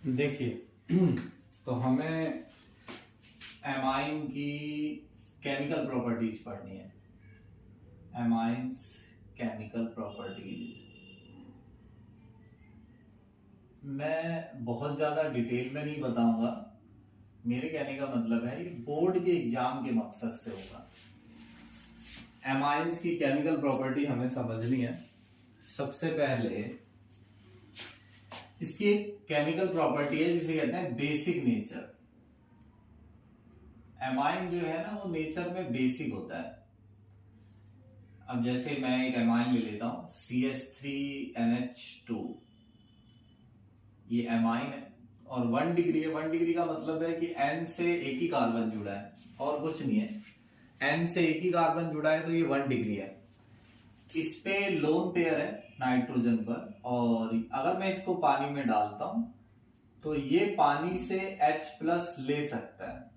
देखिए तो हमें एमाइन की केमिकल प्रॉपर्टीज पढ़नी है। एमाइंस केमिकल प्रॉपर्टीज मैं बहुत ज्यादा डिटेल में नहीं बताऊंगा। मेरे कहने का मतलब है ये बोर्ड के एग्जाम के मकसद से होगा। एमाइंस की केमिकल प्रॉपर्टी हमें समझनी है। सबसे पहले इसकी एक केमिकल प्रॉपर्टी है जिसे कहते हैं बेसिक नेचर। एमाइन जो है ना वो नेचर में बेसिक होता है। अब जैसे मैं एक एमाइन ले लेता हूं CH3NH2, ये एमाइन है और 1 डिग्री है। 1 डिग्री का मतलब है कि N से एक ही कार्बन जुड़ा है और कुछ नहीं है। N से एक ही कार्बन जुड़ा है तो ये 1 डिग्री है। इस पे लोन पेयर है नाइट्रोजन पर, और अगर मैं इसको पानी में डालता हूं तो ये पानी से H+ ले सकता है,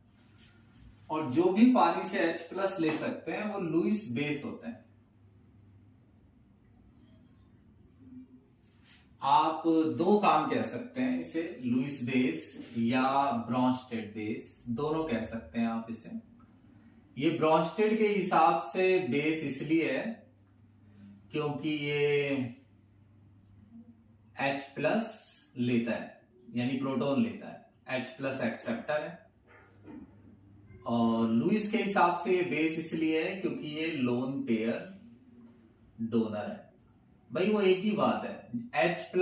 और जो भी पानी से H+ ले सकते हैं वो लुईस बेस होते हैं। आप दो काम कह सकते हैं इसे, लुईस बेस या ब्रॉन्स्टेड बेस, दोनों कह सकते हैं आप इसे। ये ब्रॉन्स्टेड के हिसाब से बेस इसलिए है क्योंकि ये H+ लेता है, यानी प्रोटॉन लेता है। H+ एक्सेप्टर है। और लुईस के हिसाब से ये बेस इसलिए है क्योंकि ये लोन पेयर डोनर है। भाई वो एक ही बात है, H+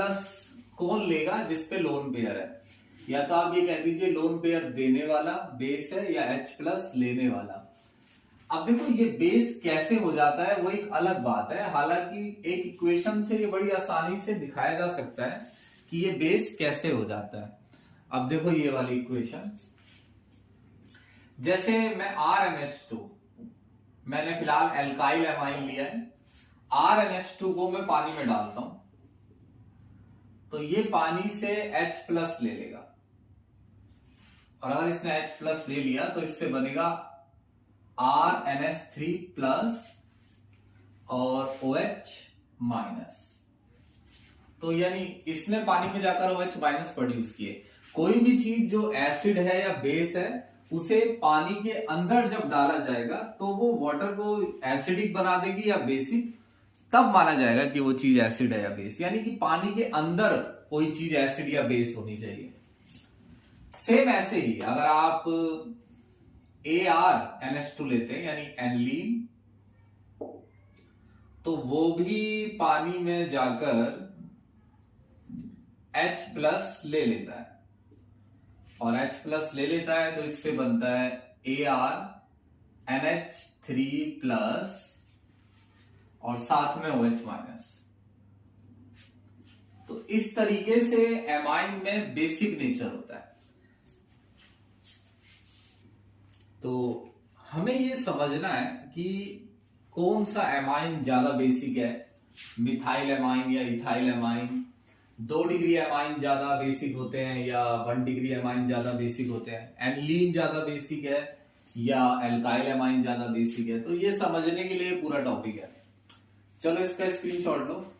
कौन लेगा जिस पे लोन पेयर है। या तो आप ये कह दीजिए लोन पेयर देने वाला बेस है या H+ लेने वाला। अब देखो ये बेस कैसे हो जाता है वो एक अलग बात है। हालांकि एक इक्वेशन से ये बड़ी आसानी से दिखाया जा सकता है कि ये बेस कैसे हो जाता है। अब देखो ये वाली इक्वेशन, जैसे मैं RNH2, मैंने फिलहाल एल्काइल एमाइन लिया है। RNH2 को मैं पानी में डालता हूं तो ये पानी से H+ ले लेगा, और अगर इसने H+ ले लिया तो इससे बनेगा RNH3+ और OH-। तो यानी इसने पानी में जाकर OH- प्रोड्यूस किए। कोई भी चीज जो एसिड है या बेस है उसे पानी के अंदर जब डाला जाएगा तो वो वाटर को एसिडिक बना देगी या बेसिक, तब माना जाएगा कि वो चीज एसिड है या बेस। यानी कि पानी के अंदर कोई चीज एसिड या बेस होनी चाहिए। सेम ऐसे ही अगर आप ArNH2 लेते हैं यानी एनलीन, तो वो भी पानी में जाकर H+ ले लेता है, और H+ ले लेता है तो इससे बनता है ArNH3+ और साथ में OH-। तो इस तरीके से एमाइन में बेसिक नेचर होता है। तो हमें ये समझना है कि कौन सा एमाइन ज्यादा बेसिक है, मिथाइल एमाइन या इथाइल एमाइन। 2 डिग्री एमाइन ज्यादा बेसिक होते हैं या 1 डिग्री एमाइन ज्यादा बेसिक होते हैं। एनिलीन ज्यादा बेसिक है या एल्काइल एमाइन ज्यादा बेसिक है। तो ये समझने के लिए पूरा टॉपिक है। चलो इसका स्क्रीनशॉट लो।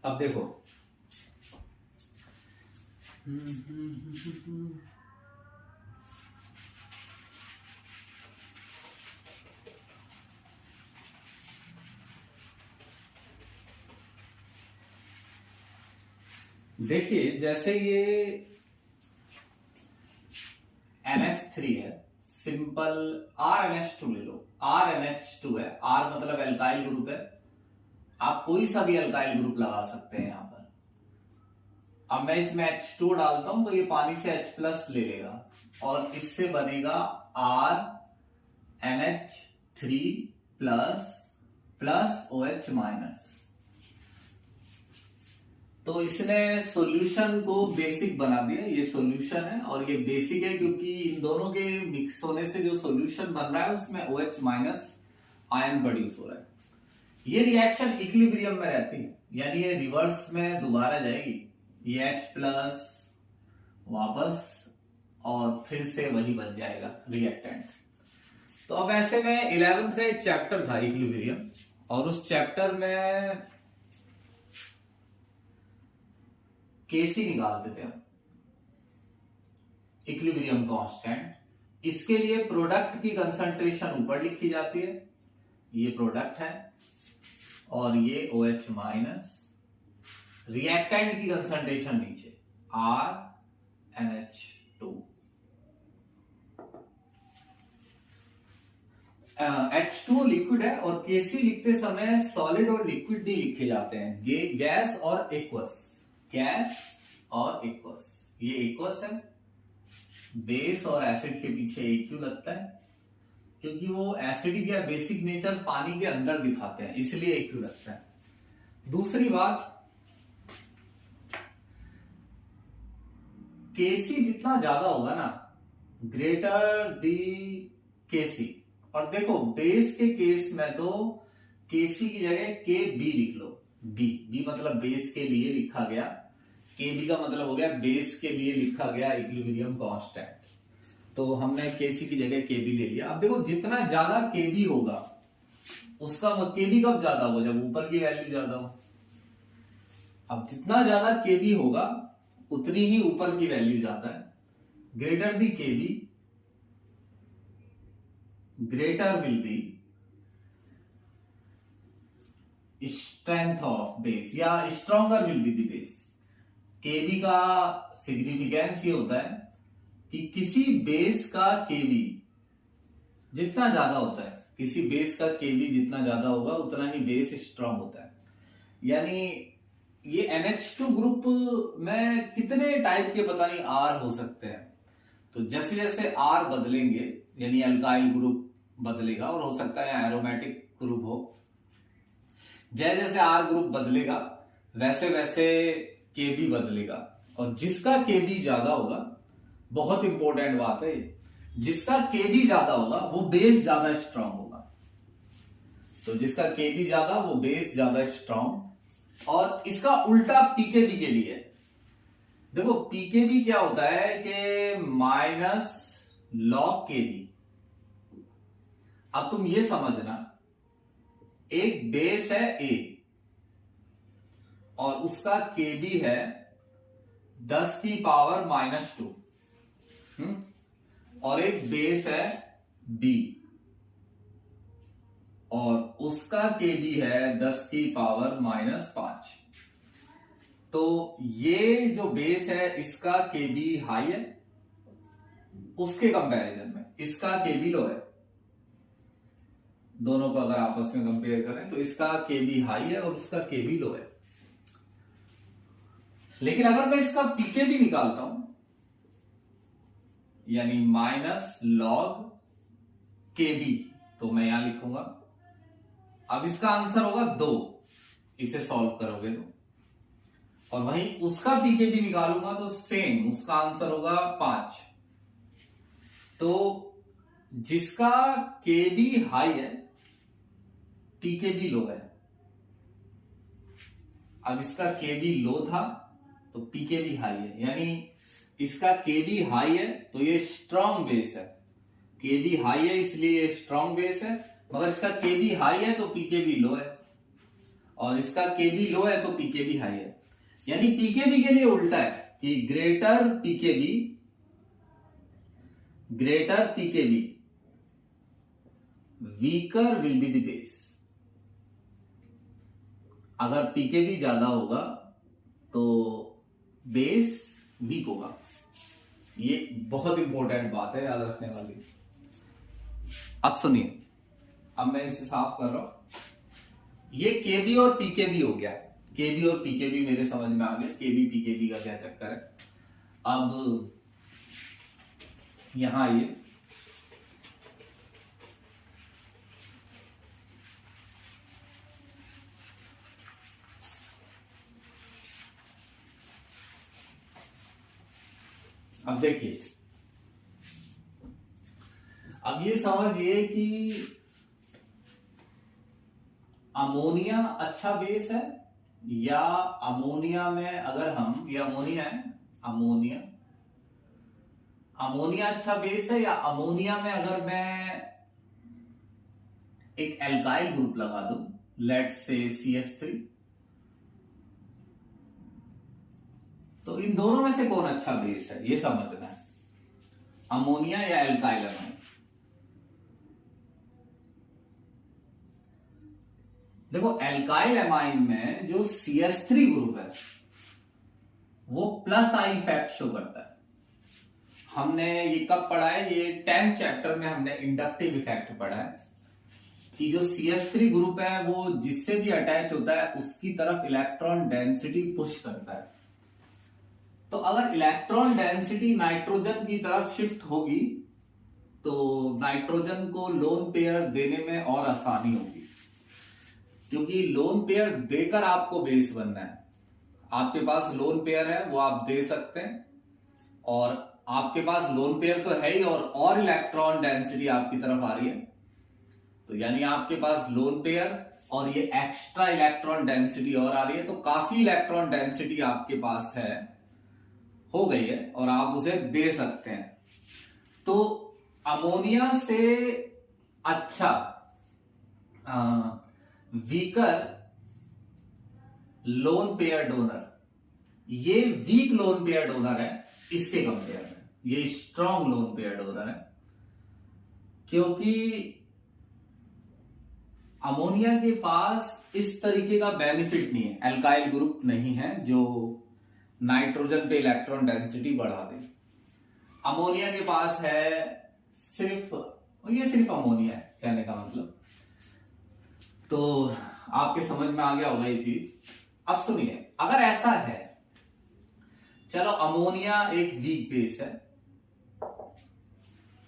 अब देखो देखिए, जैसे ये NH3 है, सिंपल RNH2 ले लो। RNH2 है, R मतलब एल्काइल ग्रुप है। आप कोई सा भी एल्काइल ग्रुप लगा सकते हैं यहां पर। अब मैं इसमें H2 डालता हूं तो ये पानी से H+ ले लेगा, और इससे बनेगा RNH3+ प्लस OH-। तो इसने सॉल्यूशन को बेसिक बना दिया। ये सॉल्यूशन है और ये बेसिक है क्योंकि इन दोनों के मिक्स होने से जो सॉल्यूशन बन रहा है उसमें OH- आयन प्रोड्यूस हो रहा है। ये रिएक्शन इक्विलिब्रियम में रहती है, यानी ये रिवर्स में दोबारा जाएगी। ये H+ वापस और फिर से वही बन जाएगा रिएक्टेंट। तो अब ऐसे में 11th का एक चैप्टर था इक्विलिब्रियम, और उस चैप्टर में केसी निकालते थे हम, इक्विलिब्रियम कांस्टेंट। इसके लिए प्रोडक्ट की कंसंट्रेशन ऊपर लिखी जाती है, ये प्रोडक्ट है, और ये OH माइनस, रिएक्टेंट की कंसंट्रेशन नीचे RNH2। H2 लिक्विड है, और केसी लिखते समय सॉलिड और लिक्विड नहीं लिखे जाते हैं, गैस और एक्वस, गैस और एक्वस। ये एक्वस है, बेस और एसिड के पीछे AQ लगता है, क्योंकि वो एसिडिक या बेसिक नेचर पानी के अंदर दिखाते हैं, इसलिए AQ लगता है। दूसरी बात, केसी जितना ज्यादा होगा ना, ग्रेटर दी केसी। और देखो बेस के केस में तो केसी की जगह के बी लिख लो, बी मतलब बेस के लिए लिखा गया, के बी का मतलब हो गया बेस के लिए लिखा गया इक्विलिब्रियम कांस्टेंट। तो हमने केसी की जगह के बी ले लिया। अब देखो जितना ज्यादा के बी होगा, उसका के बी कब ज्यादा होगा, जब ऊपर की वैल्यू ज्यादा हो। अब जितना ज्यादा के बी होगा उतनी ही ऊपर की वैल्यू ज्यादा है। ग्रेटर दी के B, greater will be strength of base या stronger will be the base। Kb का सिग्निफिकेंस ये होता है कि किसी बेस का Kb जितना ज्यादा होता है, किसी बेस का Kb जितना ज्यादा होगा उतना ही बेस स्ट्रांग होता है। यानी ये NH2 ग्रुप में कितने टाइप के पता नहीं R हो सकते हैं। तो जैसे जैसे R बदलेंगे, यानी अल्काइल ग्रुप बदलेगा, और हो सकता है एरोमेटिक ग्रुप हो, जैसे जैसे R ग्रुप बदलेगा वैसे वैसे Kb बदलेगा। और जिसका Kb ज्यादा होगा, बहुत इंपॉर्टेंट बात है, जिसका Kb ज्यादा होगा वो बेस ज्यादा स्ट्रांग होगा। तो जिसका Kb ज्यादा वो बेस ज्यादा स्ट्रांग। और इसका उल्टा पीकेबी के लिए, देखो पीकेबी क्या होता है कि माइनस लॉग केबी। अब तुम ये समझना, एक बेस है A और उसका केबी है 10 की पावर -2, और एक बेस है B और उसका केबी है 10 की पावर -5। तो ये जो बेस है इसका केबी हाई है, उसके कंपैरिजन में इसका केबी लो है। दोनों को अगर आपस में कंपेयर करें तो इसका केबी हाई है और उसका केबी लो है। लेकिन अगर मैं इसका पीकेबी निकालता हूं, यानी माइनस लॉग केबी, तो मैं यहां लिखूंगा, अब इसका आंसर होगा 2, इसे सॉल्व करोगे तो। और वहीं उसका पीकेबी निकालूंगा तो सेम, उसका आंसर होगा 5। तो जिसका केबी हाई है पीकेबी लो है। अब इसका केबी लो था तो पीकेबी हाई है, यानी इसका केबी हाई है तो ये स्ट्रॉन्ग बेस है। केबी हाई है इसलिए ये स्ट्रॉन्ग बेस है, मगर इसका केबी हाई है तो पीकेबी लो है, और इसका केबी लो है तो पीकेबी हाई है। यानी पीकेबी के लिए उल्टा है कि greater pKb weaker will be the base. अगर पीकेबी ज्यादा होगा तो बेस वीक होगा। ये बहुत इंपॉर्टेंट बात है, याद रखने वाली। अब सुनिए, अब मैं इसे साफ कर रहा हूं। ये केबी और पीकेबी हो गया, केबी और पीकेबी मेरे समझ में आ गया, केबी पीकेबी का क्या चक्कर है। अब यहां आइए, अब देखिए, अब ये समझिए कि अमोनिया अच्छा बेस है, या अमोनिया में अगर हम, ये अमोनिया है, अमोनिया अच्छा बेस है, या अमोनिया में अगर मैं एक एल्काइल ग्रुप लगा दूं, लेट्स से CH3, तो इन दोनों में से कौन अच्छा बेस है ये समझना है, अमोनिया या एल्काइल अमाइन। देखो एल्काइल अमाइन में जो CH3 ग्रुप है वो प्लस आई इफेक्ट शो करता है। हमने ये कब पढ़ा है, ये 10th चैप्टर में हमने इंडक्टिव इफेक्ट पढ़ा है कि जो CH3 ग्रुप है वो जिससे भी अटैच होता है उसकी तरफ इलेक्ट्रॉन डेंसिटी पुश करता है। तो अगर इलेक्ट्रॉन डेंसिटी नाइट्रोजन की तरफ शिफ्ट होगी तो नाइट्रोजन को लोन पेयर देने में और आसानी होगी, क्योंकि लोन पेयर देकर आपको बेस बनना है। आपके पास लोन पेयर है वो आप दे सकते हैं, और आपके पास लोन पेयर तो है ही और इलेक्ट्रॉन डेंसिटी आपकी तरफ आ रही है, तो यानी आपके पास लोन पेयर और ये एक्स्ट्रा इलेक्ट्रॉन डेंसिटी और आ रही है, तो काफी इलेक्ट्रॉन डेंसिटी आपके पास है, हो गई है और आप उसे दे सकते हैं। तो अमोनिया से अच्छा वीकर लोन पेयर डोनर, ये वीक लोन पेयर डोनर है इसके कंपेयर में, ये स्ट्रॉन्ग लोन पेयर डोनर है, क्योंकि अमोनिया के पास इस तरीके का बेनिफिट नहीं है, एल्काइल ग्रुप नहीं है जो नाइट्रोजन पे इलेक्ट्रॉन डेंसिटी बढ़ा दे। अमोनिया के पास है सिर्फ अमोनिया है, कहने का मतलब। तो आपके समझ में आ गया होगा ये चीज। अब सुनिए, अगर ऐसा है, चलो अमोनिया एक वीक बेस है,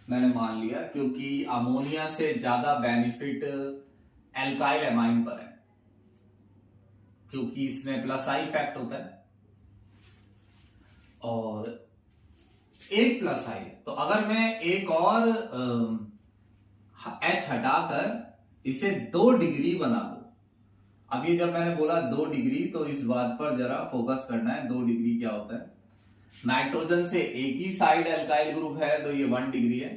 मैंने मान लिया, क्योंकि अमोनिया से ज्यादा बेनिफिट एल्काइल अमाइन पर है, क्योंकि इसमें प्लस आई इफेक्ट होता है और एक प्लस आई है। तो अगर मैं एक और H हटाकर इसे 2 डिग्री बना दो, अभी जब मैंने बोला 2 डिग्री तो इस बात पर जरा फोकस करना है, 2 डिग्री क्या होता है। नाइट्रोजन से एक ही साइड एल्काइल ग्रुप है तो ये 1 डिग्री है,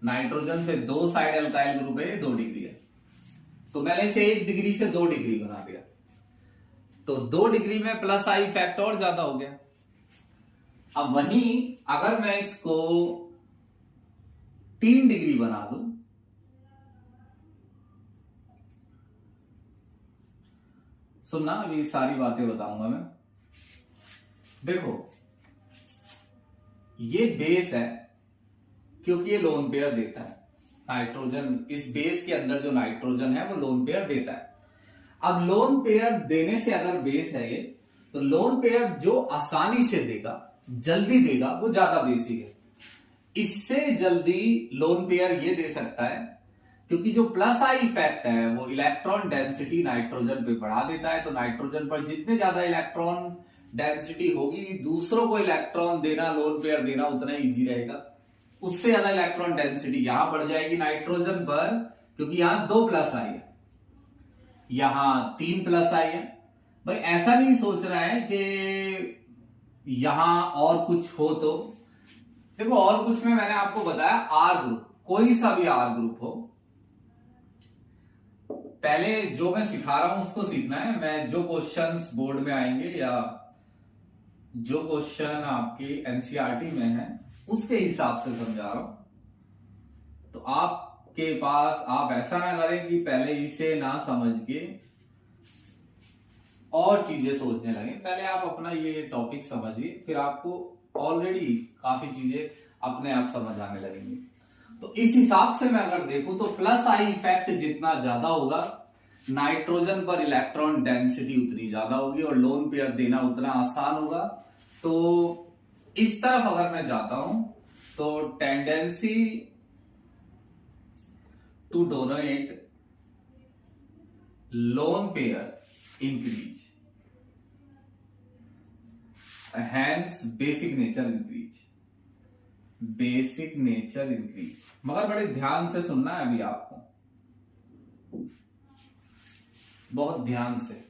नाइट्रोजन से 2 साइड एल्काइल ग्रुप है, ये 2 डिग्री है। तो मैंने इसे 1 डिग्री से 2 डिग्री बना दिया, तो 2 डिग्री में प्लस आई इफेक्ट और ज्यादा हो गया। अब वहीं अगर मैं इसको 3 डिग्री बना दूं, सुनना अभी सारी बातें बताऊंगा मैं। देखो ये बेस है क्योंकि ये लोन पेयर देता है, नाइट्रोजन इस बेस के अंदर जो नाइट्रोजन है वो लोन पेयर देता है। अब लोन पेयर देने से अगर बेस है ये, तो लोन पेयर जो आसानी से देगा, जल्दी देगा, वो ज्यादा बेसिक है। इससे जल्दी लोन पेयर ये दे सकता है क्योंकि जो प्लस आई इफेक्ट है वो इलेक्ट्रॉन डेंसिटी नाइट्रोजन पे बढ़ा देता है। तो नाइट्रोजन पर जितने ज्यादा इलेक्ट्रॉन डेंसिटी होगी, दूसरों को इलेक्ट्रॉन देना, लोन पेयर देना उतना इजी रहेगा। उससे ज्यादा इलेक्ट्रॉन डेंसिटी यहां बढ़ जाएगी नाइट्रोजन पर, क्योंकि यहां 2 प्लस आई है, यहां 3 प्लस आई है। भाई ऐसा नहीं सोच रहा है कि यहां और कुछ हो, तो देखो और कुछ में मैंने आपको बताया आर ग्रुप, कोई सा भी आर ग्रुप हो, पहले जो मैं सिखा रहा हूं उसको सीखना है। मैं जो क्वेश्चंस बोर्ड में आएंगे या जो क्वेश्चन आपके एनसीईआरटी में है उसके हिसाब से समझा रहा हूं। तो आपके पास, आप ऐसा ना करें कि पहले इसे ना समझ के और चीजें सोचने लगे। पहले आप अपना ये टॉपिक समझिए, फिर आपको ऑलरेडी काफी चीजें अपने आप समझ आने लगेंगी। तो इस हिसाब से मैं अगर देखूं तो प्लस आई इफेक्ट जितना ज्यादा होगा, नाइट्रोजन पर इलेक्ट्रॉन डेंसिटी उतनी ज्यादा होगी और लोन पेयर देना उतना आसान होगा। तो इस तरफ अगर मैं जाता हूं तो tendency to donate lone pair increase, hence basic nature increase, basic nature increase. मगर बड़े ध्यान से सुनना है अभी आपको, बहुत ध्यान से।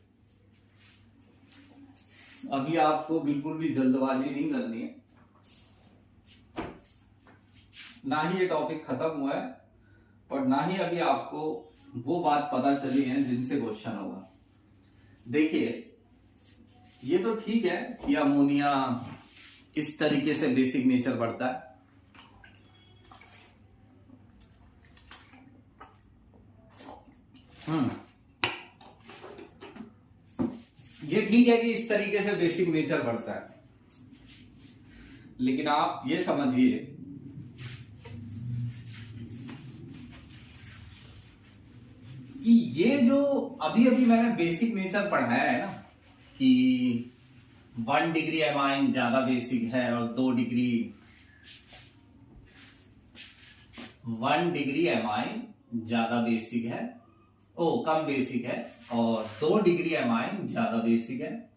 अभी आपको बिल्कुल भी जल्दबाजी नहीं करनी है, ना ही ये टॉपिक खत्म हुआ है और ना ही अभी आपको वो बात पता चली है जिनसे क्वेश्चन होगा। देखिए ये तो ठीक है कि अमोनिया इस तरीके से बेसिक नेचर बढ़ता है। ये ठीक है कि इस तरीके से बेसिक नेचर बढ़ता है, लेकिन आप ये समझिए कि ये जो अभी अभी मैंने बेसिक नेचर पढ़ाया है ना, कि 1 डिग्री एमाइन ज्यादा बेसिक है और 2 डिग्री 1 डिग्री एमाइन ज्यादा बेसिक है, कम बेसिक है, और 2 डिग्री एमाइन ज्यादा बेसिक है,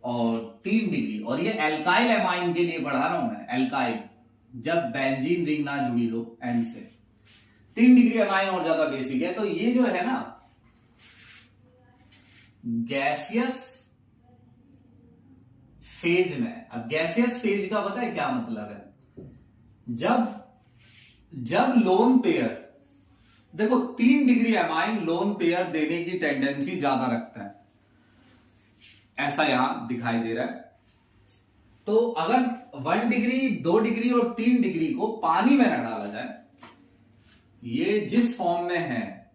और 3 डिग्री, और ये एल्काइल एमाइन के लिए पढ़ा रहा हूं मैं, एल्काइल जब बेंजीन रिंग ना जुड़ी हो एन से, 3 डिग्री एमाइन और ज्यादा बेसिक है। तो ये जो है ना गैसियस फेज में, अब गैसियस फेज का पता है क्या मतलब है? जब लोन पेयर, देखो 3 डिग्री एमाइन लोन पेयर देने की टेंडेंसी ज्यादा रखता है, ऐसा यहां दिखाई दे रहा है। तो अगर 1 डिग्री 2 डिग्री और 3 डिग्री को पानी में न डाला जाए, ये जिस फॉर्म में है,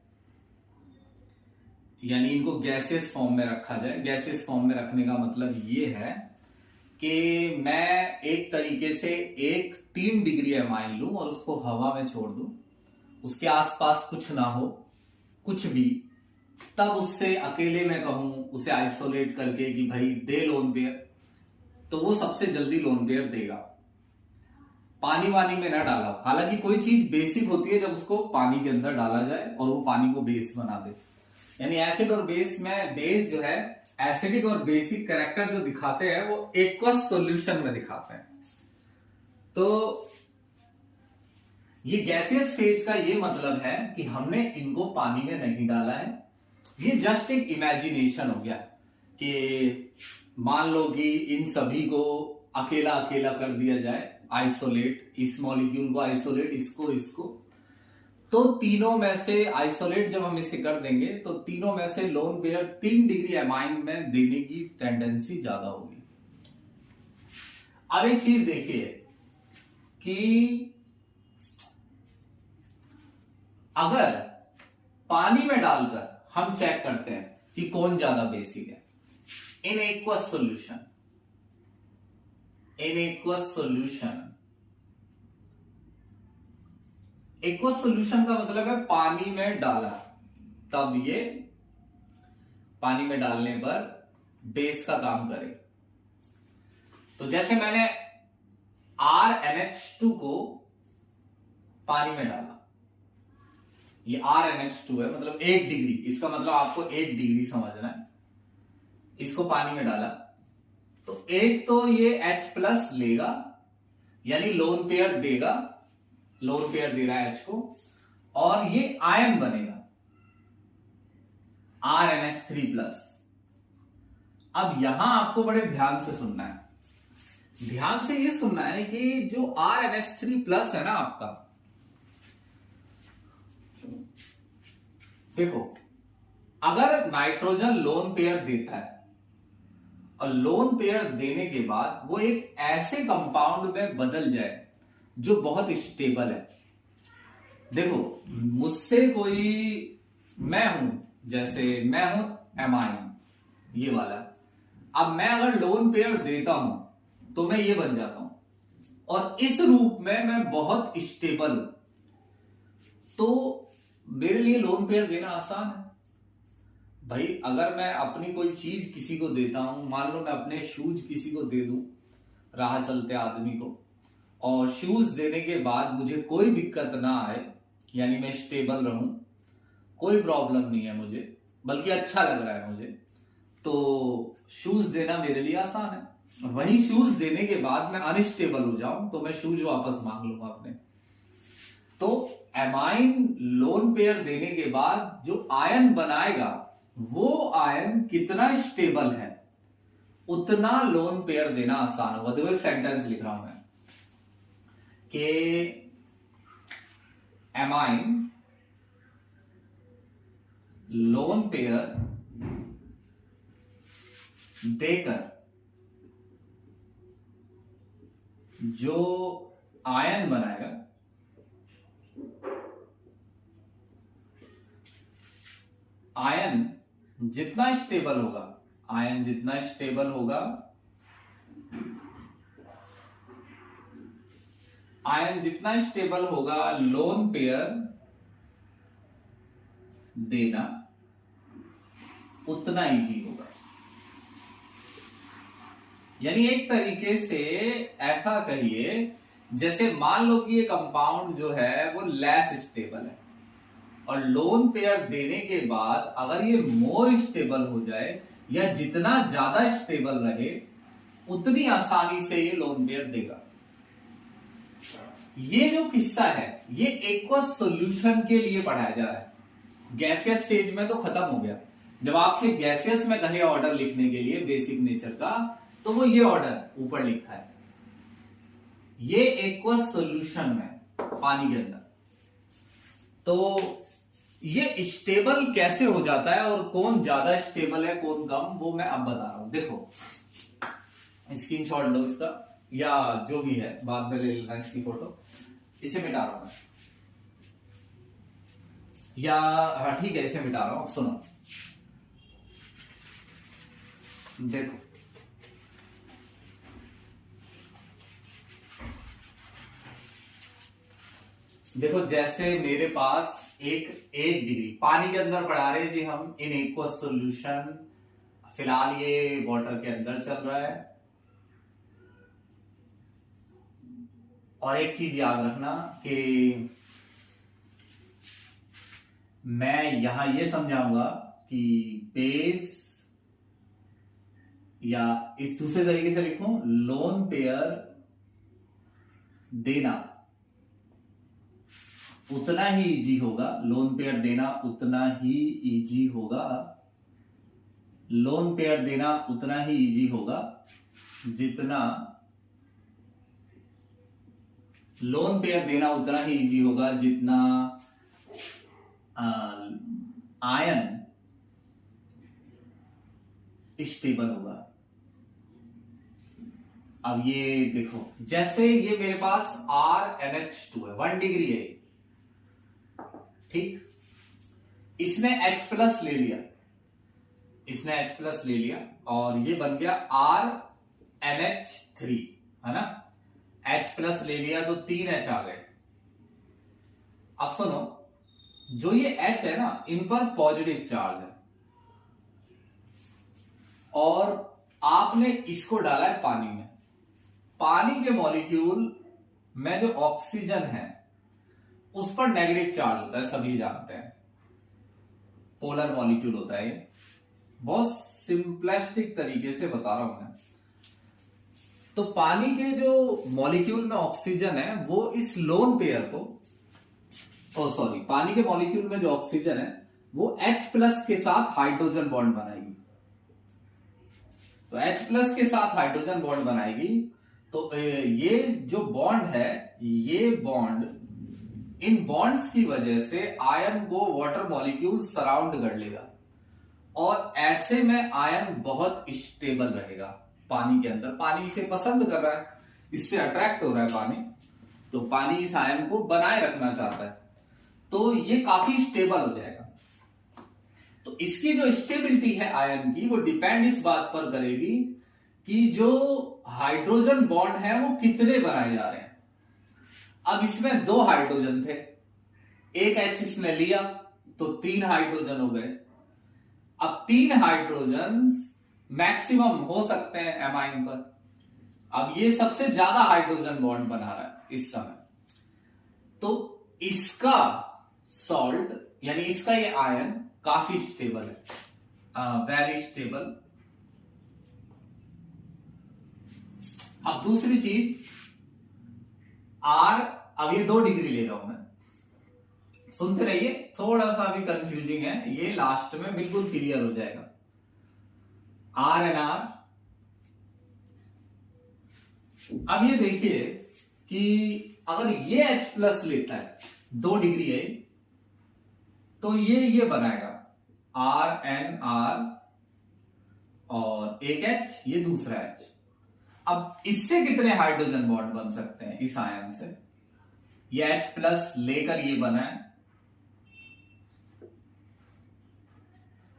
यानी इनको गैसियस फॉर्म में रखा जाए। गैसियस फॉर्म में रखने का मतलब ये है कि मैं एक तरीके से एक 3 डिग्री एमाइन लूं और उसको हवा में छोड़ दूं, उसके आसपास कुछ ना हो, कुछ भी, तब उससे अकेले में कहूं, उसे आइसोलेट करके कि भाई दे लोन पेयर, तो वो सबसे जल्दी लोन पेयर देगा, पानी वानी में ना डाला। हालांकि कोई चीज बेसिक होती है जब उसको पानी के अंदर डाला जाए और वो पानी को बेस बना दे, यानी एसिड और बेस में, बेस जो है एसिडिक और बेसिक कैरेक्टर जो दिखाते हैं वो एक्वस सॉल्यूशन में दिखाते हैं। तो ये गैसियस फेज का ये मतलब है कि हमने इनको पानी में नहीं डाला है। ये जस्ट एक इमेजिनेशन हो गया कि मान लो कि इन सभी को अकेला अकेला कर दिया जाए, आइसोलेट, इस मॉलिक्यूल को आइसोलेट, इसको, तो तीनों में से आइसोलेट जब हम इसे कर देंगे तो तीनों में से लोन पेयर 3 डिग्री एमाइन में देने की टेंडेंसी ज्यादा होगी। अब एक चीज देखिए कि अगर पानी में डालकर हम चेक करते हैं कि कौन ज्यादा बेसिक है, in aqueous solution, aqueous solution का मतलब है पानी में डाला, तब ये पानी में डालने पर बेस का काम करे। तो जैसे मैंने RNH2 को पानी में डाला, ये RNH2 है, मतलब 1 डिग्री, इसका मतलब आपको 1 डिग्री समझना है। इसको पानी में डाला तो एक तो ये H+ लेगा, यानी लोन पेयर देगा, लोन पेयर दे रहा है H को, और ये आयन बनेगा RNH3+। अब यहां आपको बड़े ध्यान से सुनना है, ध्यान से ये सुनना है कि जो RNH3+ है ना आपका, देखो अगर नाइट्रोजन लोन पेयर देता है और लोन पेयर देने के बाद वो एक ऐसे कंपाउंड में बदल जाए जो बहुत स्टेबल है। देखो मुझसे कोई, मैं हूं, जैसे मैं हूं एमाइन, ये वाला, अब मैं अगर लोन पेयर देता हूं तो मैं ये बन जाता हूं, और इस रूप में मैं बहुत स्टेबल हूं, तो मेरे लिए लोन पेयर देना आसान है। भाई अगर मैं अपनी कोई चीज किसी को देता हूं, मान लो मैं अपने शूज किसी को दे दूं, राह चलते आदमी को, और शूज देने के बाद मुझे कोई दिक्कत ना आए, यानी मैं स्टेबल रहूं, कोई प्रॉब्लम नहीं है मुझे, बल्कि अच्छा लग रहा है मुझे, तो शूज देना मेरे लिए आसान है। वही शूज देने के बाद मैं अनस्टेबल हो जाऊं तो मैं शूज वापस मांग लूंगा अपने। तो एमाइन लोन पेयर देने के बाद जो आयन बनाएगा, वो आयन कितना स्टेबल है उतना लोन पेयर देना आसान होगा। देखो एक सेंटेंस लिख रहा हूं मैं कि एमाइन लोन पेयर देकर जो आयन बनाएगा, आयन जितना स्टेबल होगा, आयन जितना स्टेबल होगा, आयन जितना स्टेबल होगा, लोन पेयर देना उतना इजी होगा। यानी एक तरीके से ऐसा कहिए, जैसे मान लो कि ये कंपाउंड जो है वो लेस स्टेबल है, और लोन पेयर देने के बाद अगर ये मोर स्टेबल हो जाए या जितना ज्यादा स्टेबल रहे उतनी आसानी से ये लोन पेयर देगा। ये जो किस्सा है ये एक्वस सॉल्यूशन के लिए पढ़ाया जा रहा है। गैसियस स्टेज में तो खत्म हो गया। जब आपसे गैसियस में कहे ऑर्डर लिखने के लिए बेसिक नेचर का, तो वो ये ऑर्डर ऊपर लिखा है, ये एक्वस सॉल्यूशन में पानी के अंदर। तो ये स्टेबल कैसे हो जाता है और कौन ज्यादा स्टेबल है कौन कम, वो मैं अब बता रहा हूं। देखो स्क्रीनशॉट लो इसका, या जो भी है बाद में ले लेना इसकी फोटो। इसे मिटा रहा हूं मैं, या हाँ ठीक है इसे मिटा रहा हूं। सुनो देखो, देखो जैसे मेरे पास एक डिग्री पानी के अंदर पढ़ा रहे जी हम इन एक्वस सॉल्यूशन। फिलहाल ये वाटर के अंदर चल रहा है। और एक चीज याद रखना कि मैं यहां ये समझाऊंगा कि बेस, या इस दूसरे तरीके से लिखूं, लोन पेयर देना उतना ही इजी होगा, लोन पेयर देना उतना ही इजी होगा, लोन पेयर देना उतना ही इजी होगा जितना, लोन पेयर देना उतना ही इजी होगा जितना आयन स्टेबल होगा। अब ये देखो, जैसे ये मेरे पास RNH2 है, 1 डिग्री है, ठीक। इसने H प्लस ले लिया, इसने H प्लस ले लिया और ये बन गया RNH3, है ना। H प्लस ले लिया तो 3 H आ गए। अब सुनो, जो ये H है ना, इन पर पॉजिटिव चार्ज है और आपने इसको डाला है पानी में। पानी के मॉलिक्यूल में जो ऑक्सीजन है उस पर नेगेटिव चार्ज होता है, सभी जानते हैं, पोलर मॉलिक्यूल होता है। बहुत सिंपलिस्टिक तरीके से बता रहा हूं मैं। तो पानी के जो मॉलिक्यूल में ऑक्सीजन है वो इस लोन पेयर को, सॉरी, पानी के मॉलिक्यूल में जो ऑक्सीजन है वो H प्लस के साथ हाइड्रोजन बॉन्ड बनाएगी। तो H प्लस के साथ हाइड्रोजन बॉन्ड बनाएगी, तो ये जो बॉन्ड है, ये बॉन्ड, इन बॉन्ड्स की वजह से आयन को वाटर मॉलिक्यूल सराउंड कर लेगा और ऐसे में आयन बहुत स्टेबल रहेगा पानी के अंदर। पानी इसे पसंद कर रहा है, इससे अट्रैक्ट हो रहा है पानी, तो पानी इस आयन को बनाए रखना चाहता है, तो ये काफी स्टेबल हो जाएगा। तो इसकी जो स्टेबिलिटी है आयन की, वो डिपेंड इस बात पर करेगी कि जो हाइड्रोजन बॉन्ड है वो कितने बनाए जा रहे हैं। अब इसमें 2 हाइड्रोजन थे, एक H इसने लिया तो 3 हाइड्रोजन हो गए। अब 3 हाइड्रोजन मैक्सिमम हो सकते हैं एमाइन पर। अब ये सबसे ज्यादा हाइड्रोजन बॉन्ड बना रहा है इस समय, तो इसका सॉल्ट यानी इसका ये आयन काफी स्टेबल है, वेरी स्टेबल। अब दूसरी चीज, R, अब ये 2 डिग्री ले रहा हूं मैं, सुनते रहिए, थोड़ा सा भी कंफ्यूजिंग है, ये लास्ट में बिल्कुल क्लियर हो जाएगा। RNR, अब ये देखिए कि अगर ये H प्लस लेता है, 2 डिग्री है, तो ये बनाएगा RNR और एक H, ये दूसरा H। अब इससे कितने हाइड्रोजन बॉन्ड बन सकते हैं इस आयन से? ये H प्लस लेकर ये बना है,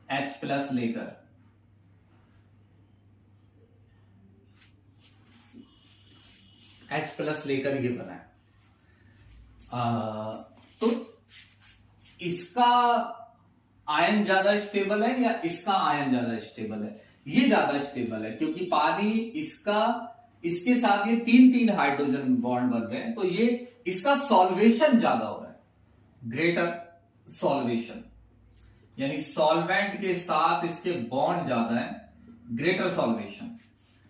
H प्लस लेकर ये बना है। तो इसका आयन ज्यादा स्टेबल है या इसका आयन ज्यादा स्टेबल है? ये ज्यादा स्टेबल है, क्योंकि पानी इसके साथ ये 3 हाइड्रोजन बॉन्ड बन रहे हैं, तो ये इसका सॉल्वेशन ज्यादा हो रहा है, ग्रेटर सॉल्वेशन, यानी सॉल्वेंट के साथ इसके बॉन्ड ज्यादा है, ग्रेटर सॉल्वेशन,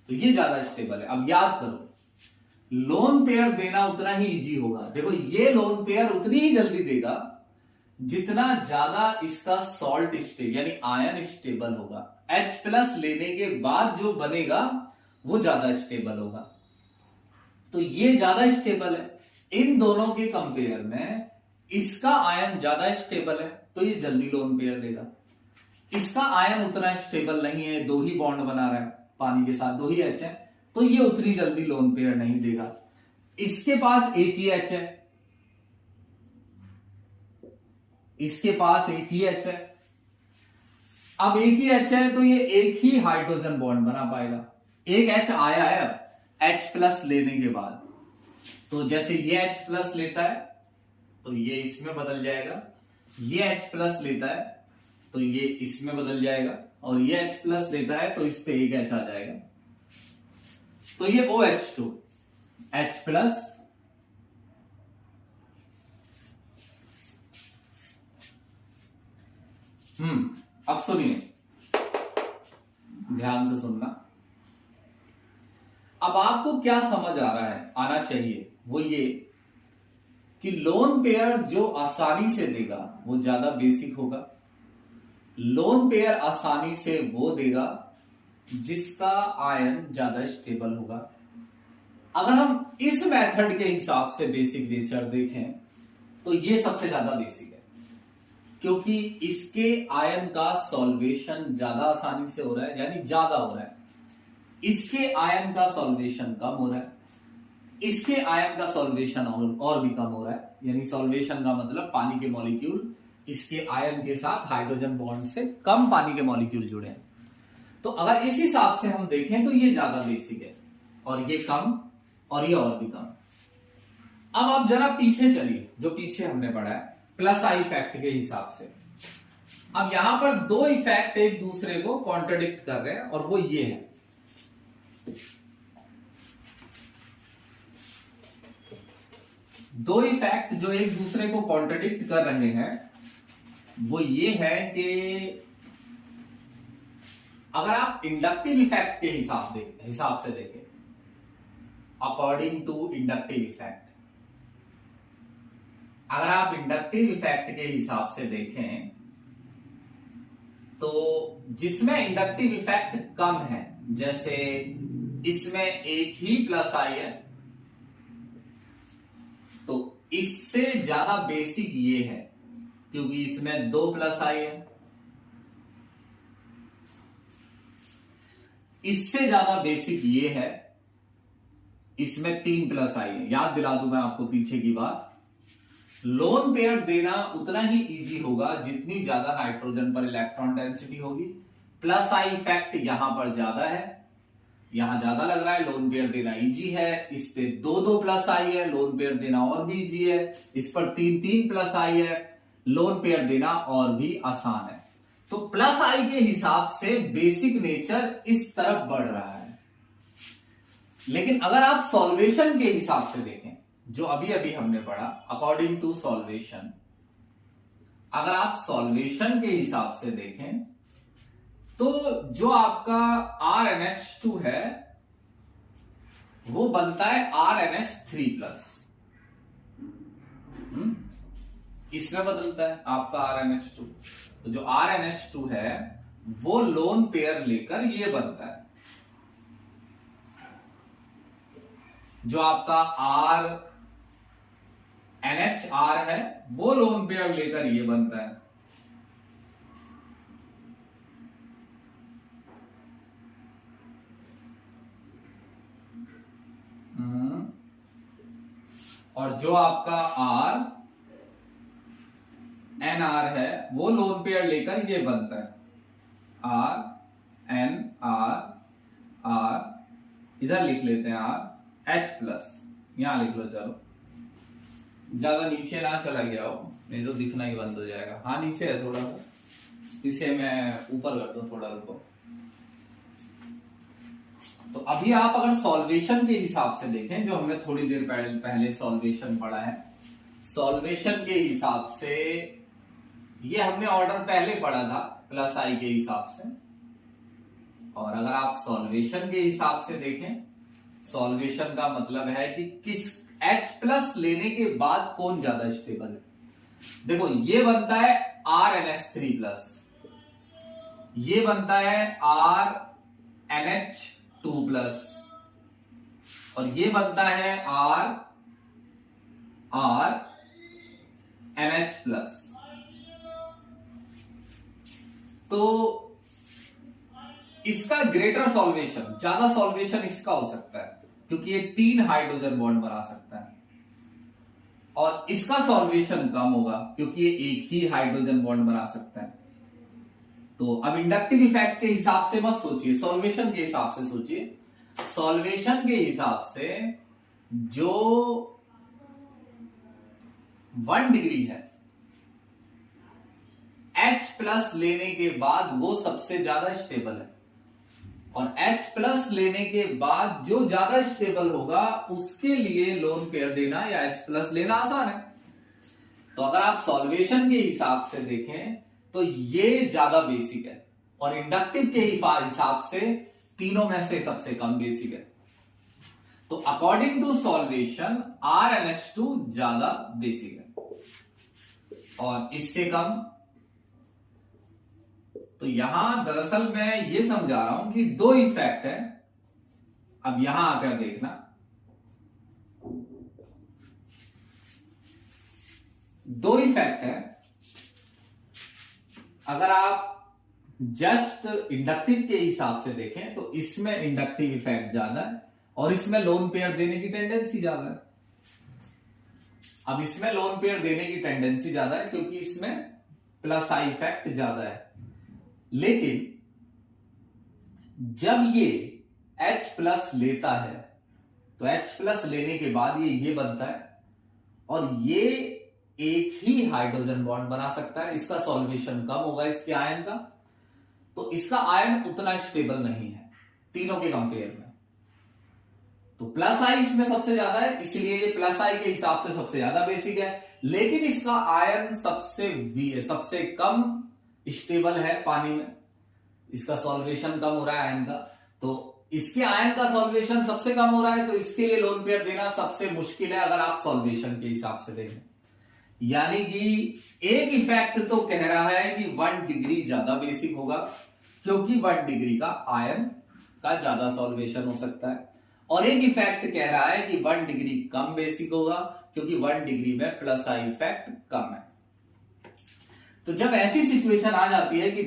तो ये ज्यादा स्टेबल है। अब याद करो, लोन पेयर देना उतना ही इजी होगा। देखो, ये लोन पेयर उतनी ही जल्दी देगा जितना ज्यादा इसका सॉल्ट स्टेबल यानी आयन स्टेबल होगा। H प्लस लेने के बाद जो बनेगा वो ज्यादा स्टेबल होगा, तो ये ज्यादा स्टेबल है। इन दोनों के कंपेयर में इसका आयन ज्यादा स्टेबल है, तो ये जल्दी लोन पेयर देगा। इसका आयन उतना स्टेबल नहीं है, 2 ही बॉन्ड बना रहा है पानी के साथ, 2 ही H है, तो ये उतनी जल्दी लोन पेयर नहीं देगा। इसके पास एक ही H है, इसके पास एक ही H है। अब एक ही H है तो ये एक ही हाइड्रोजन बॉन्ड बना पाएगा। एक H आया है अब H प्लस लेने के बाद, तो जैसे ये H प्लस लेता है तो ये इसमें बदल जाएगा, ये H प्लस लेता है तो ये इसमें बदल जाएगा, और ये H प्लस लेता है तो इस पे एक H आ जाएगा, तो ये OH2 H प्लस अब सुनिए, ध्यान से सुनना। अब आपको क्या समझ आ रहा है, आना चाहिए, वो ये कि लोन पेयर जो आसानी से देगा वो ज्यादा बेसिक होगा। लोन पेयर आसानी से वो देगा जिसका आयन ज्यादा स्टेबल होगा। अगर हम इस मेथड के हिसाब से बेसिक नेचर देखें तो ये सबसे ज्यादा बेसिक है, क्योंकि इसके आयन का सॉल्वेशन ज्यादा आसानी से हो रहा है, यानी ज्यादा हो रहा है। इसके आयन का सॉल्वेशन कम हो रहा है, इसके आयन का सॉल्वेशन और भी कम हो रहा है, यानी सॉल्वेशन का मतलब पानी के मॉलिक्यूल इसके आयन के साथ हाइड्रोजन बॉन्ड से कम पानी के मॉलिक्यूल जुड़े हैं। तो अगर इस हिसाब से हम देखें तो ये ज्यादा बेसिक है, और ये कम, और ये और भी कम। अब आप जरा पीछे चलिए, जो पीछे हमने पढ़ा है प्लस आई इफेक्ट के हिसाब से। अब यहां पर 2 इफेक्ट एक दूसरे को कॉन्ट्रडिक्ट कर रहे हैं, और वो ये है, दो इफेक्ट जो एक दूसरे को कॉन्ट्रडिक्ट कर रहे हैं वो ये है कि अगर आप इंडक्टिव इफेक्ट के हिसाब से देखें, अकॉर्डिंग टू इंडक्टिव इफेक्ट, अगर आप इंडक्टिव इफेक्ट के हिसाब से देखें तो जिसमें इंडक्टिव इफेक्ट कम है, जैसे इसमें एक ही प्लस आई है, तो इससे ज्यादा बेसिक ये है क्योंकि इसमें 2 प्लस आई है। इससे ज्यादा बेसिक ये है, इसमें 3 प्लस आई है। याद दिला दूं मैं आपको पीछे की बात, लोन पेयर देना उतना ही इजी होगा जितनी ज्यादा नाइट्रोजन पर इलेक्ट्रॉन डेंसिटी होगी। प्लस आई इफेक्ट यहां पर ज्यादा है, यहां ज्यादा लग रहा है, लोन पेयर देना इजी है। इस पे 2 प्लस आई है, लोन पेयर देना और भी इजी है। इस पर 3 प्लस आई है, लोन पेयर देना और भी आसान है। तो प्लस आई के हिसाब से बेसिक नेचर इस तरफ बढ़ रहा है। लेकिन अगर आप सॉल्वेशन के हिसाब से देखें, जो अभी अभी हमने पढ़ा अकॉर्डिंग टू सॉल्वेशन, अगर आप सॉल्वेशन के हिसाब से देखें तो जो आपका RNH2 है वो बनता है RNH3+, इसमें बदलता है आपका RNH2। तो जो RNH2 है वो लोन पेयर लेकर ये बनता है। जो आपका NHR है वो लोन पेयर लेकर ये बनता है। और जो आपका आर एन आर है वो लोन पेयर लेकर ये बनता है आर एन आर आर, इधर लिख लेते हैं आर एच प्लस, यहां लिख लो, चलो ज्यादा नीचे ना चला गया हो नहीं तो दिखना ही बंद हो जाएगा। हाँ नीचे है थोड़ा सा, इसे मैं ऊपर कर दूं थोड़ा, रुको। तो अभी आप अगर सॉल्वेशन के हिसाब से देखें, जो हमने थोड़ी देर पहले सॉल्वेशन पढ़ा है, सॉल्वेशन के हिसाब से ये हमने ऑर्डर पहले पढ़ा था प्लस आई के हिसाब से, और अगर आप सॉल्वेशन के हिसाब से देखें, सॉल्वेशन का मतलब है कि किस H प्लस लेने के बाद कौन ज्यादा स्टेबल है। देखो ये बनता है RNH3 प्लस, ये बनता है RNH2 प्लस, और ये बनता है RNH प्लस। तो इसका ग्रेटर सॉल्वेशन, ज्यादा सॉल्वेशन इसका हो सकता है क्योंकि ये 3 हाइड्रोजन बॉन्ड बना सकता है, और इसका सॉल्वेशन कम होगा क्योंकि ये एक ही हाइड्रोजन बॉन्ड बना सकता है। तो अब इंडक्टिव इफेक्ट के हिसाब से मत सोचिए, सॉल्वेशन के हिसाब से सोचिए। सॉल्वेशन के हिसाब से जो 1 डिग्री है H प्लस लेने के बाद वो सबसे ज्यादा स्टेबल है, और H प्लस लेने के बाद जो ज्यादा स्टेबल होगा उसके लिए लोन पेयर देना या H प्लस लेना आसान है। तो अगर आप सॉल्वेशन के हिसाब से देखें तो ये ज्यादा बेसिक है, और इंडक्टिव के हिसाब से तीनों में से सबसे कम बेसिक है। तो अकॉर्डिंग टू सॉल्वेशन RNH2 ज्यादा बेसिक है और इससे कम। तो यहां दरअसल मैं ये समझा रहा हूं कि 2 इफेक्ट है। अब यहां आकर देखना, 2 इफेक्ट है। अगर आप जस्ट इंडक्टिव के हिसाब से देखें तो इसमें इंडक्टिव इफेक्ट ज्यादा है और इसमें लोन पेयर देने की टेंडेंसी ज्यादा है। अब इसमें लोन पेयर देने की टेंडेंसी ज्यादा है क्योंकि इसमें प्लस आई इफेक्ट ज्यादा है, लेकिन जब ये H प्लस लेता है तो H प्लस लेने के बाद ये बनता है और ये एक ही हाइड्रोजन बॉन्ड बना सकता है। इसका सॉल्वेशन कम होगा इसके आयन का, तो इसका आयन उतना स्टेबल नहीं है तीनों के कंपेयर में। तो प्लस आई इसमें सबसे ज्यादा है, इसलिए ये प्लस आई के हिसाब से सबसे ज्यादा बेसिक है, लेकिन इसका आयन सबसे कम स्टेबल है पानी में, इसका सॉल्वेशन कम हो रहा है आयन का। तो इसके आयन का सॉल्वेशन सबसे कम हो रहा है, तो इसके लिए लोन पेयर देना सबसे मुश्किल है अगर आप सॉल्वेशन के हिसाब से देखें। यानी कि एक इफेक्ट तो कह रहा है कि 1 डिग्री ज्यादा बेसिक होगा क्योंकि 1 डिग्री का आयन का ज्यादा सॉल्वेशन हो सकता है, और एक इफेक्ट कह रहा है कि 1 डिग्री कम बेसिक होगा क्योंकि 1 डिग्री में प्लस आई इफेक्ट कम है। तो जब ऐसी सिचुएशन आ जाती है कि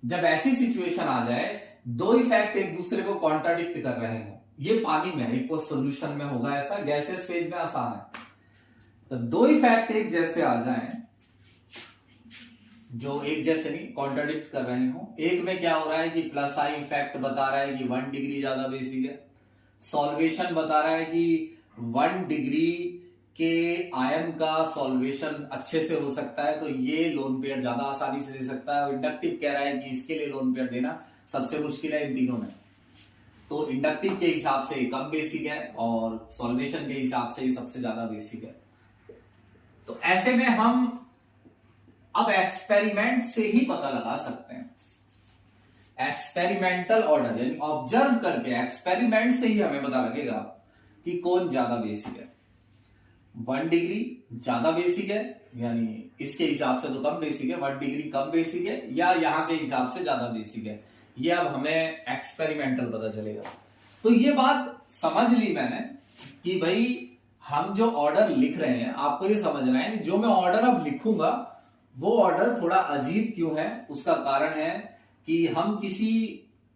जब ऐसी सिचुएशन आ जाए 2 इफेक्ट एक दूसरे को कॉन्ट्राडिक्ट कर रहे हो, ये पानी में एक सोल्यूशन में होगा ऐसा, गैसेस फेज में आसान है। तो 2 इफेक्ट एक जैसे आ जाएं, जो एक जैसे नहीं कॉन्ट्राडिक्ट कर रहे हो। एक में क्या हो रहा है कि प्लस आई इफेक्ट बता रहा है कि 1 डिग्री ज्यादा बेसिक है, सॉल्वेशन बता रहा है कि 1 डिग्री के आयन का सॉल्वेशन अच्छे से हो सकता है, तो ये लोन पेयर ज्यादा आसानी से दे सकता है। इंडक्टिव कह रहा है कि इसके लिए लोन पेयर देना सबसे मुश्किल है इन तीनों में। तो इंडक्टिव के हिसाब से कम बेसिक है और सॉल्वेशन के हिसाब से सबसे ज्यादा बेसिक है। तो ऐसे में हम अब एक्सपेरिमेंट से ही पता लगा सकते हैं, एक्सपेरिमेंटल ऑर्डर यानी ऑब्जर्व करके एक्सपेरिमेंट से ही हमें पता लगेगा कि कौन ज्यादा बेसिक है। 1 डिग्री ज्यादा बेसिक है यानी इसके हिसाब से तो कम बेसिक है, 1 डिग्री कम बेसिक है या यहां के हिसाब से ज्यादा बेसिक है, ये अब हमें एक्सपेरिमेंटल पता चलेगा। तो ये बात समझ ली मैंने कि भाई हम जो ऑर्डर लिख रहे हैं आपको ये समझना है कि जो मैं ऑर्डर अब लिखूंगा वो ऑर्डर थोड़ा अजीब क्यों है। उसका कारण है कि हम किसी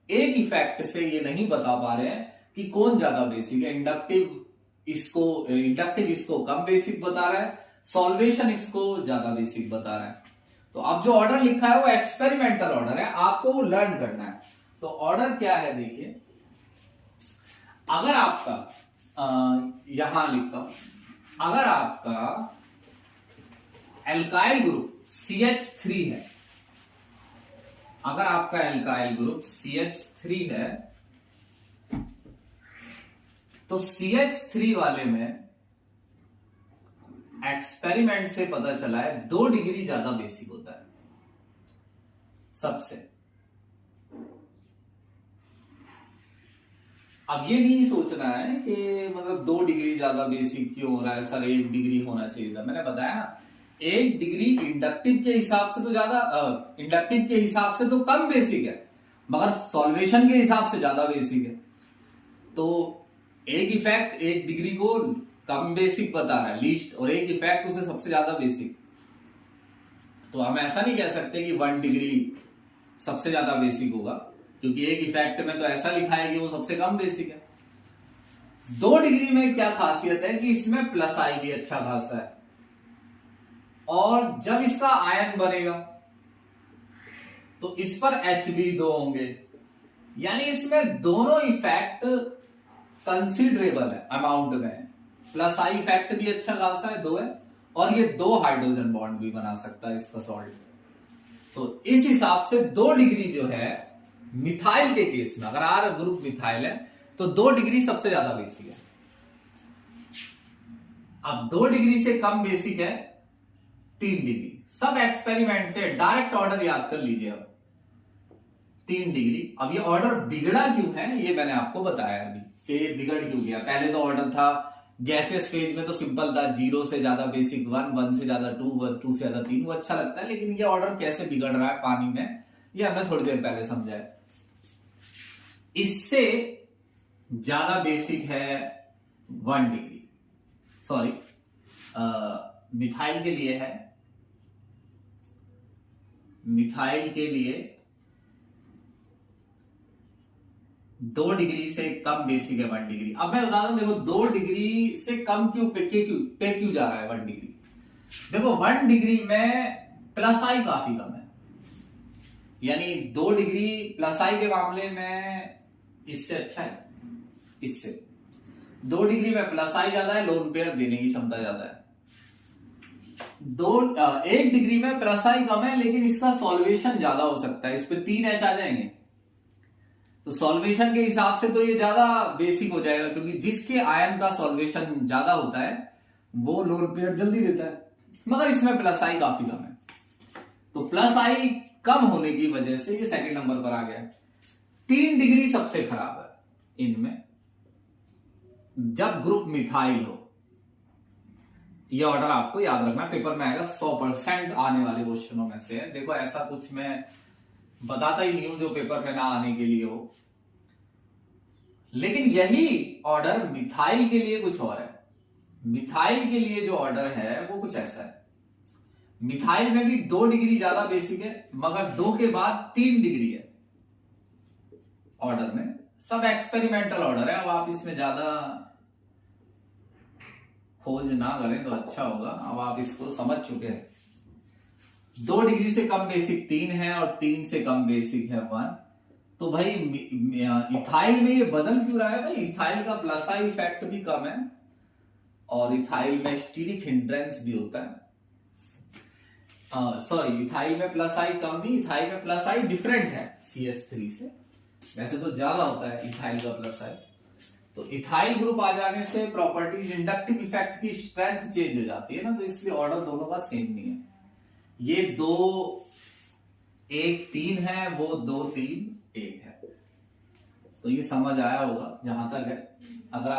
एक इफेक्ट से ये नहीं बता पा रहे हैं कि कौन ज्यादा बेसिक है, इंडक्टिव इसको इंडक्टिव इसको कम बेसिक बता रहा है, सॉल्वेशन इसको ज्यादा बेसिक बता रहा है। तो अब जो ऑर्डर लिखा है वो एक्सपेरिमेंटल ऑर्डर है, आपको वो लर्न करना है। तो ऑर्डर क्या है देखिए, अगर आपका यहां लिखता हूं, अगर आपका एल्काइल ग्रुप CH3 है, अगर आपका एल्काइल ग्रुप CH3 है, तो CH3 वाले में एक्सपेरिमेंट से पता चला है 2 डिग्री ज्यादा बेसिक होता है सबसे। अब ये नहीं सोचना है कि मतलब 2 डिग्री ज्यादा बेसिक क्यों हो रहा है सर, 1 डिग्री होना चाहिए था। मैंने बताया ना, 1 डिग्री इंडक्टिव के हिसाब से तो ज्यादा, इंडक्टिव के हिसाब से तो कम बेसिक है, मगर सॉल्वेशन के हिसाब से ज्यादा बेसिक है। तो एक इफेक्ट 1 डिग्री को कम बेसिक बता रहा है लीस्ट, और एक इफेक्ट उसे सबसे ज्यादा बेसिक। तो हम ऐसा नहीं कह सकते कि 1 डिग्री सबसे ज्यादा बेसिक होगा, क्योंकि एक इफेक्ट में तो ऐसा लिखा है कि वो सबसे कम बेसिक है। 2 डिग्री में क्या खासियत है कि इसमें प्लस आई भी अच्छा खासा है, और जब इसका आयन बनेगा तो इस पर H भी 2 होंगे, यानी इसमें दोनों इफेक्ट कंसिडरेबल है अमाउंट में। प्लस आई इफेक्ट भी अच्छा खासा है, 2 है, और ये 2 हाइड्रोजन बॉन्ड भी बना सकता है इसका सॉल्ट। तो इस हिसाब से 2 डिग्री जो है मिथाइल के केस में, अगर R ग्रुप मिथाइल है तो 2 डिग्री सबसे ज्यादा बेसिक है। अब 2 डिग्री से कम बेसिक है 3 डिग्री। सब एक्सपेरिमेंट से डायरेक्ट ऑर्डर याद कर लीजिए। अब 3 डिग्री। अब ये ऑर्डर बिगड़ा क्यों है ये मैंने आपको बताया अभी कि बिगड़ क्यों गया। पहले तो ऑर्डर था गैसेस फेज में तो सिंपल था, 0 से ज्यादा बेसिक 1, 1 से ज्यादा 2, 2 से ज्यादा 3, वो अच्छा लगता है। लेकिन ये ऑर्डर कैसे बिगड़ रहा है पानी में, ये हमने थोड़ी देर पहले समझा है। इससे ज्यादा बेसिक है 1 डिग्री, सॉरी मिथाइल के लिए है, मिथाइल के लिए 2 डिग्री से कम बेसिक है 1 डिग्री। अब मैं बता दूं, देखो 2 डिग्री से कम क्यों पे क्यों जा रहा है 1 डिग्री। देखो 1 डिग्री में प्लस आई काफी कम है, यानी 2 डिग्री प्लस आई के मामले में इससे अच्छा है। इससे 2 डिग्री में प्लस आई ज्यादा है, लोन पेयर देने की क्षमता ज्यादा है। 1 डिग्री में प्लस आई कम है, लेकिन इसका सॉल्वेशन ज्यादा हो सकता है। इस पे 3 H आ जाएंगे, तो सॉल्वेशन के हिसाब से तो ये ज्यादा बेसिक हो जाएगा, क्योंकि जिसके आयन का सॉल्वेशन ज्यादा होता है वो लोन पेयर जल्दी देता है। मगर इसमें प्लस आई काफी कम है, तो प्लस आई कम होने की वजह से ये सेकंड नंबर पर आ गया। 3 डिग्री सबसे खराब है इनमें, जब ग्रुप मिथाइल हो। ये ऑर्डर आपको याद रखना, पेपर में आएगा, 100% आने वाले क्वेश्चनों में से है। देखो ऐसा कुछ मैं बताता ही नहीं हूं जो पेपर में ना आने के लिए हो, लेकिन यही ऑर्डर मिथाइल के लिए कुछ और है। मिथाइल के लिए जो ऑर्डर है वो कुछ ऐसा है। मिथाइल में भी 2 डिग्री ज्यादा बेसिक है, मगर 2 के बाद 3 डिग्री है ऑर्डर में। सब एक्सपेरिमेंटल ऑर्डर है, अब आप इसमें ज्यादा खोज ना करें तो अच्छा होगा। अब आप इसको समझ चुके हैं। 2 डिग्री से कम बेसिक 3 है, और 3 से कम बेसिक है 1। तो भाई इथाइल में ये बदल क्यों रहा है भाई? इथाइल का प्लस आई इफेक्ट भी कम है, और इथाइल में स्टीरिक हिंड्रेंस भी होता है। सॉरी, इथाइल में प्लस आई कम नहीं, इथाइल में प्लस आई डिफरेंट है CH3 से। वैसे तो ज्यादा होता है इथाइल का प्लस आई। तो इथाइल ग्रुप आ जाने से प्रॉपर्टीज, इंडक्टिव इफेक्ट की स्ट्रेंथ चेंज हो जाती है ना, तो इसलिए ऑर्डर दोनों का सेम नहीं है। ये 2 1 3 है, वो 2 3 1 है। तो ये समझ आया होगा जहां तक है। अगर आप